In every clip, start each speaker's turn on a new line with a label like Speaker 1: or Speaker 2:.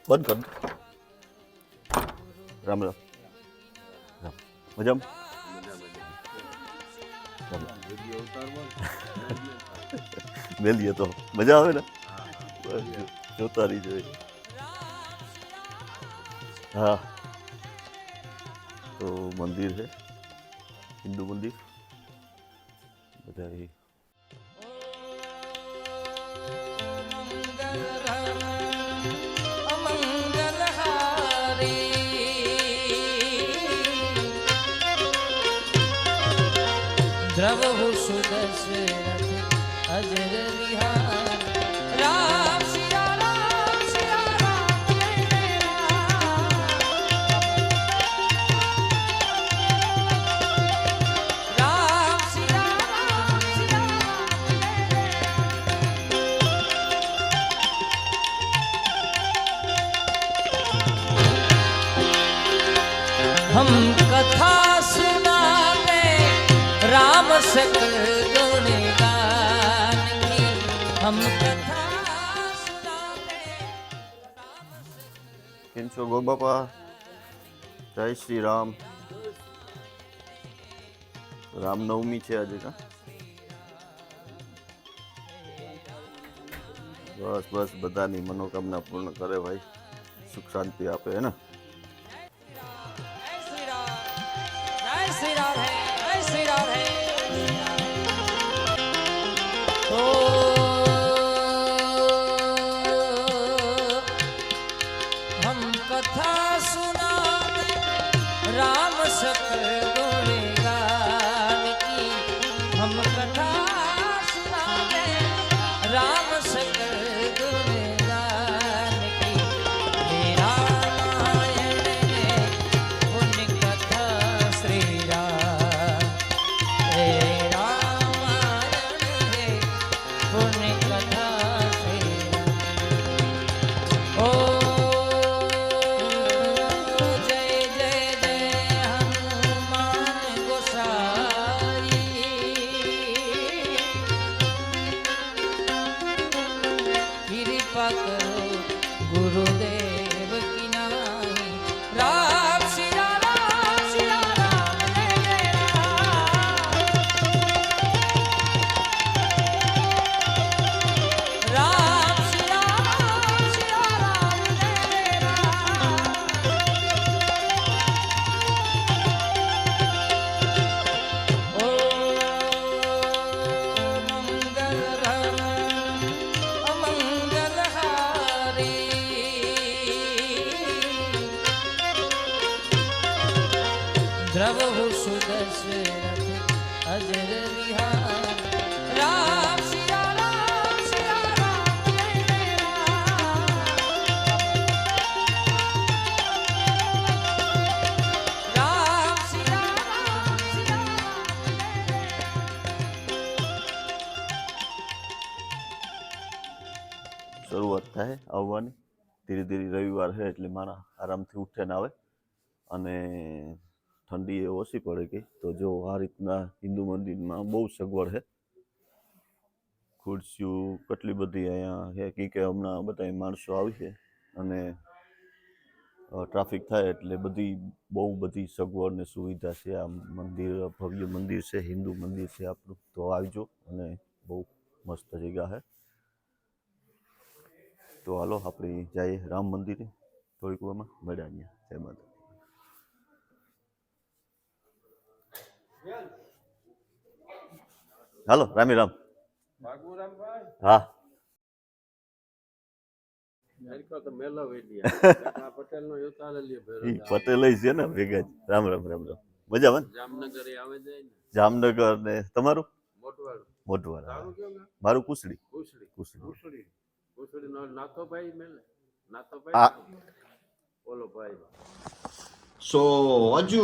Speaker 1: બંધ કર. રામ રામ રામ. મજામાં? મેલીએ તો મજા આવે ને. જોતા રહી જોઈએ. હા તો મંદિર છે, હિન્દુ મંદિર બધા.
Speaker 2: દ્રવ સુદશરથ અજર વિહાર રામ સિયા રામ સિયા રામ રામ સિયા રામ સિયા હમ કથા સુનાતે राम सकल गुण गान की हम कथा सुनाते.
Speaker 1: કેમ છો ગો બાપા? જય શ્રી રામ. રામનવમી છે આજે કા? બસ બસ બધાની મનોકામના પૂર્ણ કરે ભાઈ, સુખ શાંતિ આપે હે ને.
Speaker 2: जय श्री राम, जय श्री राम है, जय श्री राम है. ओ हम कथा सुनाते राम सकल गुण गान की हम कथा सुनाते राम सकल गुण गान की हे रामायण पुण्य कथा श्री राम हे रामायण पुण्य कथा श्री राम. ओ जय जय जय हनुमान गोसाई कृपा करो गुरुदेव की नाई राम सिया राम जय जय राम सिया राम जय जय राम. ओ मंगल अमंगल हारी द्रव सुदशरथ अजर विहार राम सिया राम जय जय राम सिया राम
Speaker 1: શરૂઆત થાય આવવાની ધીરે ધીરે. રવિવાર છે એટલે મારા આરામથી ઉઠે ને આવે, અને ઠંડી એ ઓછી પડે ગઈ. તો જો આ રીતના હિન્દુ મંદિરમાં બહુ સગવડ છે. ખુરશીઓ કેટલી બધી અહીંયા છે કે હમણાં બધા માણસો આવી છે, અને ટ્રાફિક થાય એટલે બધી બહુ બધી સગવડ ને સુવિધા છે. આ મંદિર ભવ્ય મંદિર છે, હિન્દુ મંદિર છે આપણું. તો આવજો, અને બહુ મસ્ત જગ્યા છે. તો હાલો આપણે જઈએ રામ મંદિરે. થોડીક વારમાં મળ્યા અહીંયા. જય માતા. હાલો રામે રામ. હા ઈ પટેલ છે ને ભેગા જ. રામ રામ રામ રામ. મજામાં? જામનગર. ને તમારું? મોટવાડા. મારું કુસડી. કુસડી. So, Aju,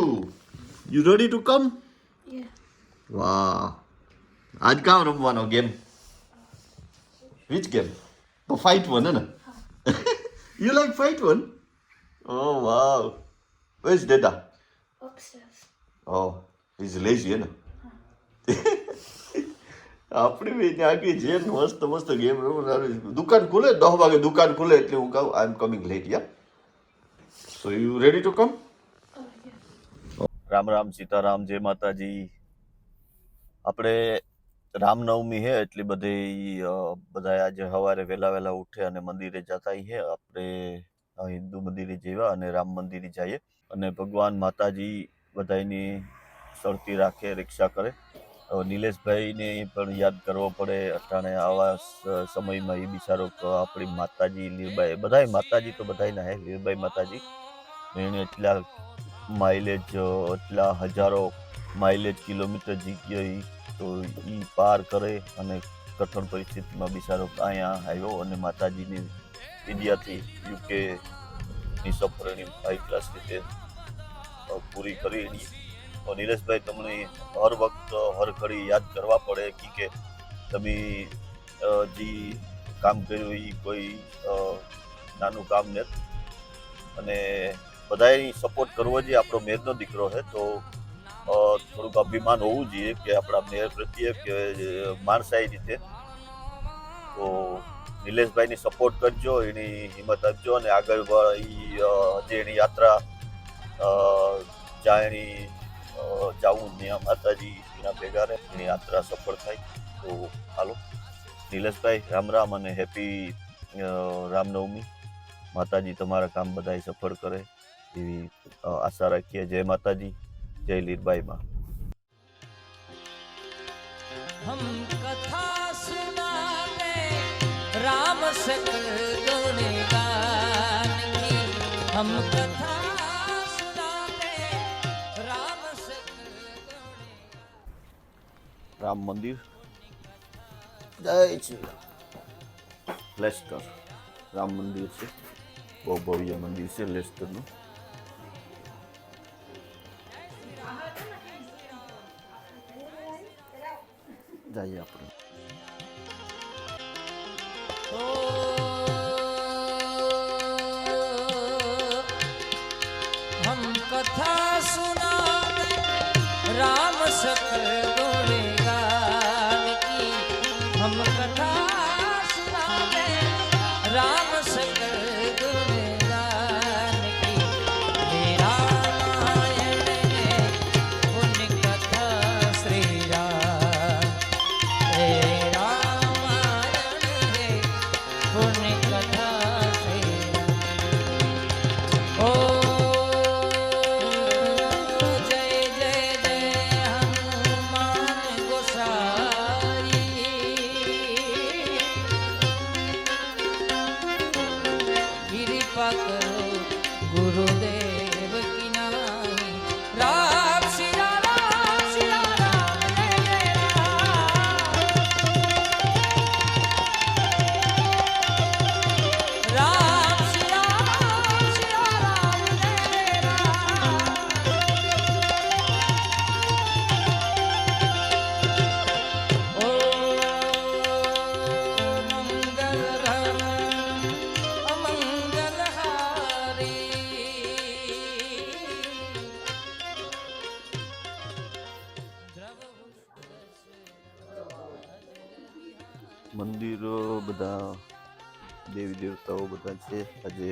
Speaker 1: you ready to come?
Speaker 3: Yeah.
Speaker 1: Wow. આજ કામ રમવાનો game? Which game? The fight one, है ना? You like fight one? Oh wow. Where's Dada?
Speaker 3: Upstairs.
Speaker 1: Oh, he's lazy, है ना? આપણી બી ત્યાં આગળ છે ને મસ્ત મસ્ત ગેમ રમવું. દુકાન ખુલે 10 વાગે દુકાન ખુલે એટલે હું કહું I am coming late. Yeah so you ready to come? Ram Ram Sitaram, જય માતાજી. આપણે રામનવમી હે એટલે બધા આજે સવારે વહેલા ઉઠે અને મંદિરે જતા હે. આપણે હિન્દુ મંદિરે જઈએ અને રામ મંદિરે જઈએ અને ભગવાન માતાજી બધાની સરતી રાખે, રક્ષા કરે. નિલેશભાઈને પણ યાદ કરવો પડે અટાણે આવા સમયમાં. એ બિચારો આપણી માતાજી લીરબાઈ, બધાય માતાજી તો બધાયના હે. લીરબાઈ માતાજી એને એટલા માઇલેજ, એટલા હજારો માઇલેજ કિલોમીટર જગ્યાએ તો એ પાર કરે અને કઠણ પરિસ્થિતિમાં બિચારો અહીંયા આવ્યો અને માતાજીની ઇન્ડિયાથી યુકેની સફરની હાઈ ક્લાસ રીતે પૂરી કરી. નિલેશભાઈ તમને હર વખત હર ઘડી યાદ કરવા પડે કે તમે જે કામ કર્યું એ કોઈ નાનું કામ નથી અને બધાએ સપોર્ટ કરવો જોઈએ. આપણો મેદનો દીકરો છે તો થોડુંક અભિમાન હોવું જોઈએ કે આપણા મેયર પ્રત્યે કે માણસાઈ રીતે. તો નિલેશભાઈની સપોર્ટ કરજો, એની હિંમત આપજો અને આગળ હજી એની યાત્રા જ્યાં એની જાવું ત્યાં માતાજી એના ભેગા રહે, એની યાત્રા સફળ થાય. તો હાલો નિલેશભાઈ, રામ રામ અને હેપી રામનવમી. માતાજી તમારા કામ બધાય સફળ કરે એવી આશા રાખીએ. જય માતાજી, જય લીરબાઈ માં.
Speaker 2: हम कथा सुनाते राम सकल गुणगान की, हम कथा सुनाते राम सकल गुणगान.
Speaker 1: રામ મંદિર, જય શ્રી રામ. લેસ્ટર રામ મંદિર છે, બહુ ભવ્ય મંદિર છે લેસ્ટરનું. જઈએ આપણે.
Speaker 2: हम कथा सुनाते राम सकल गुणगान की, हम कथा सुनाते राम सकल गुणगान की. हे रामायण है पुण्य कथा श्री राम, हे रामायण है पुण्य कथा श्री राम. ओ गुरुदेव की नाई. राम सिया राम सिया राम जय जय राम. राम सिया राम जय जय राम. ओ मंगल भवन अमंगल हारी.
Speaker 1: મંદિરો બધા દેવી દેવતાઓ બધા છે. આજે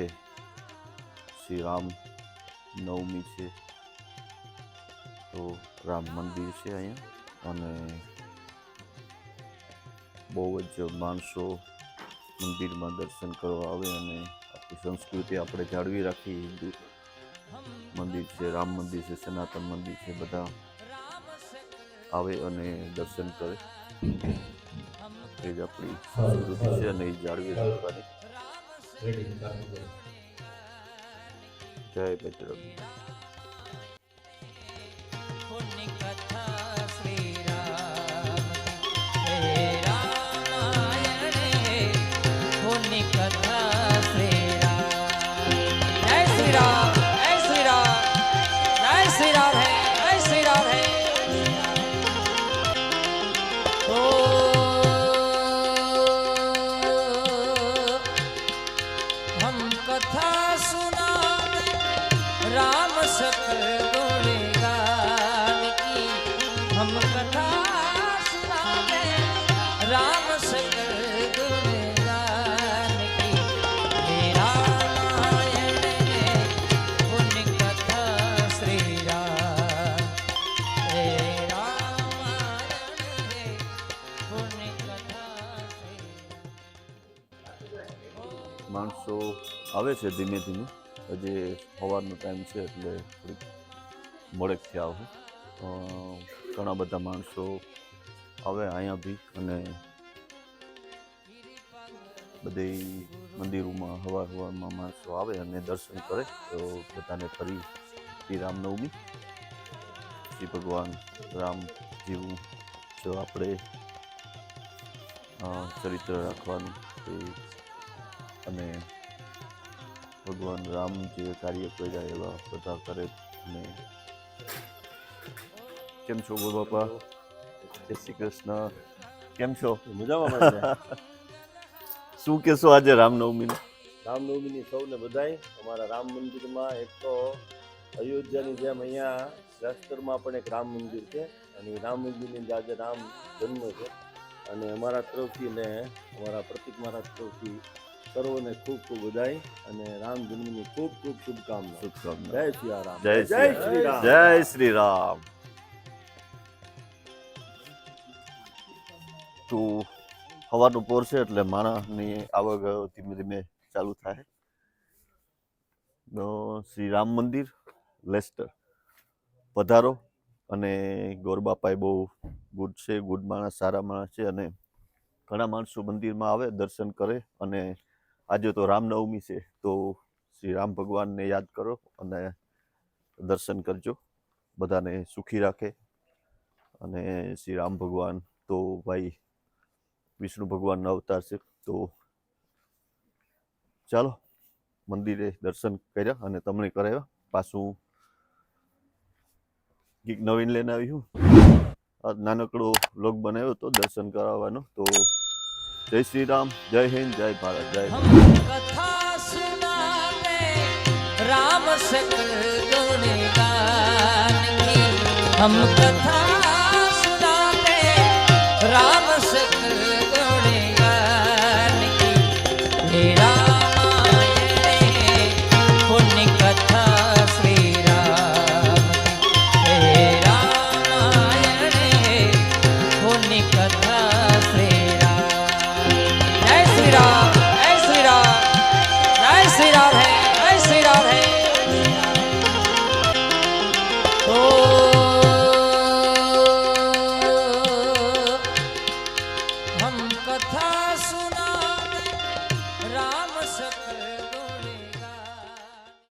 Speaker 1: શ્રી રામ નવમી છે તો રામ મંદિર છે અહીંયા અને બહુ જ માણસો મંદિરમાં દર્શન કરવા આવે અને આપણી સંસ્કૃતિ આપણે જાળવી રાખી. હિન્દુ મંદિર છે, રામ મંદિર છે, સનાતન મંદિર છે, બધા આવે અને દર્શન કરે. એ જ આપણી સંસ્કૃતિ છે અને એ જાળવી રાખવાની. જય બજરંગ.
Speaker 2: पुण्य कथा श्री राम, हे रामायण है पुण्य कथा श्री राम. जय श्री राम, जय श्री राम, जय श्री राम है, जय श्री राम है. तो हम कथा सुनाते राम सकल गुणगान की, हम कथा सुनाते
Speaker 1: આવે છે ધીમે ધીમે. હજી સવારનો ટાઈમ છે એટલે થોડીક મોડેકથી આવે. ઘણા બધા માણસો આવે અહીંયા બી, અને બધી મંદિરોમાં સવારમાં માણસો આવે અને દર્શન કરે. તો બધાને ફરી શ્રી રામનવમી, શ્રી ભગવાન રામ જેવું જો આપણે ચરિત્ર રાખવાનું છે, અને ભગવાન રામ જે કાર્ય કર્યા એવા બધા કરે. અને કેમ છો ગોર બાપા? જય શ્રી કૃષ્ણ. કેમ છો?
Speaker 3: મજામાં.
Speaker 1: શું કહેશો આજે રામનવમીનું?
Speaker 3: રામનવમીની સૌને બધાય. અમારા રામ મંદિરમાં એક તો અયોધ્યાની જેમ અહીંયા રાજકોટમાં પણ એક રામ મંદિર છે, અને એ રામ મંદિરની અંદર આજે રામ જન્મ છે. અને અમારા તરફથી ને અમારા પ્રતિક મહારાજ તરફથી સર્વને ખૂબ ખૂબ બધાય, અને રામ જન્મની ખૂબ ખૂબ શુભકામના. જય શ્રી રામ.
Speaker 1: જય શ્રી રામ. જય શ્રી રામ. તો સવારનું પોર છે એટલે માણસની આવક ધીમે ધીમે ચાલુ થાય. તો શ્રી રામ મંદિર લેસ્ટર પધારો. અને ગોરબાપાએ બહુ ગુડ છે, ગુડ માણસ, સારા માણસ છે, અને ઘણા માણસો મંદિરમાં આવે, દર્શન કરે. અને આજે તો રામનવમી છે તો શ્રી રામ ભગવાનને યાદ કરો અને દર્શન કરજો. બધાને સુખી રાખે. અને શ્રી રામ ભગવાન તો ભાઈ વિષ્ણુ ભગવાનના અવતાર છે. તો ચાલો મંદિરે દર્શન કર્યા અને તમને કરાવ્યા. પાછું કંઈક નવીન લઈને આવ્યું. નાનકડો વ્લોગ બનાવ્યો તો દર્શન કરાવવાનો. તો જય શ્રી રામ, જય હિન્દ, જય ભારત, જય
Speaker 2: हम कथा सुनाते राम सकल गुण गान की, हम कथा